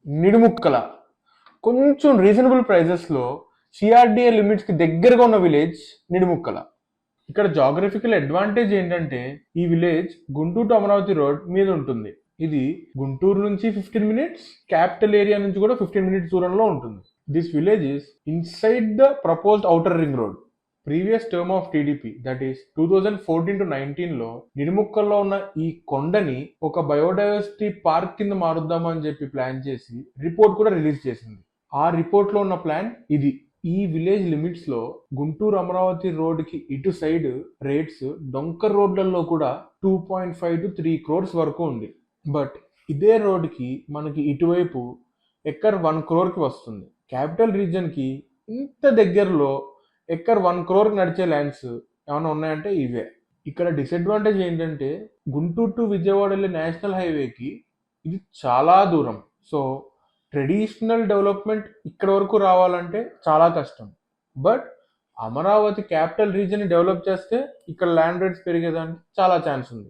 నిడుముక్కల కొంచెం రీజనబుల్ ప్రైజెస్లో సిఆర్డిఏ లిమిట్స్కి దగ్గరగా ఉన్న విలేజ్ నిడుముక్కల. ఇక్కడ జాగ్రఫికల్ అడ్వాంటేజ్ ఏంటంటే ఈ village Guntur to Amaravati road మీద ఉంటుంది. ఇది గుంటూరు నుంచి 15 మినిట్స్, క్యాపిటల్ ఏరియా నుంచి కూడా 15 మినిట్స్ దూరంలో ఉంటుంది. This village is inside the proposed outer ring road. Previous term of TDP, that is 2014 to 19లో నిడుముక్కల్లో ఉన్న ఈ కొండని ఒక బయోడైవర్సిటీ పార్క్ కింద మారుద్దామని అని చెప్పి ప్లాన్ చేసి రిపోర్ట్ కూడా రిలీజ్ చేసింది. ఆ రిపోర్ట్ లో ఉన్న ప్లాన్ ఇది. ఈ విలేజ్ లిమిట్స్ లో గుంటూరు అమరావతి రోడ్ కి ఇటు సైడ్ రేట్స్ డొంకర్ రోడ్లలో కూడా 2.5 to 3 crores వరకు ఉంది. బట్ ఇదే రోడ్ కి మనకి ఇటువైపు ఎక్కర్ 1 crore కి వస్తుంది. క్యాపిటల్ రీజన్ కి ఇంత దగ్గరలో ఎక్కర్ 1 crore నడిచే ల్యాండ్స్ ఏమైనా ఉన్నాయంటే ఇవే. ఇక్కడ డిసడ్వాంటేజ్ ఏంటంటే గుంటూరు టు విజయవాడ వెళ్ళే నేషనల్ హైవేకి ఇది చాలా దూరం. సో ట్రెడిషనల్ డెవలప్మెంట్ ఇక్కడ వరకు రావాలంటే చాలా కష్టం. బట్ అమరావతి క్యాపిటల్ రీజన్ ని డెవలప్ చేస్తే ఇక్కడ ల్యాండ్ రేట్స్ పెరిగేదానికి చాలా ఛాన్స్ ఉంది.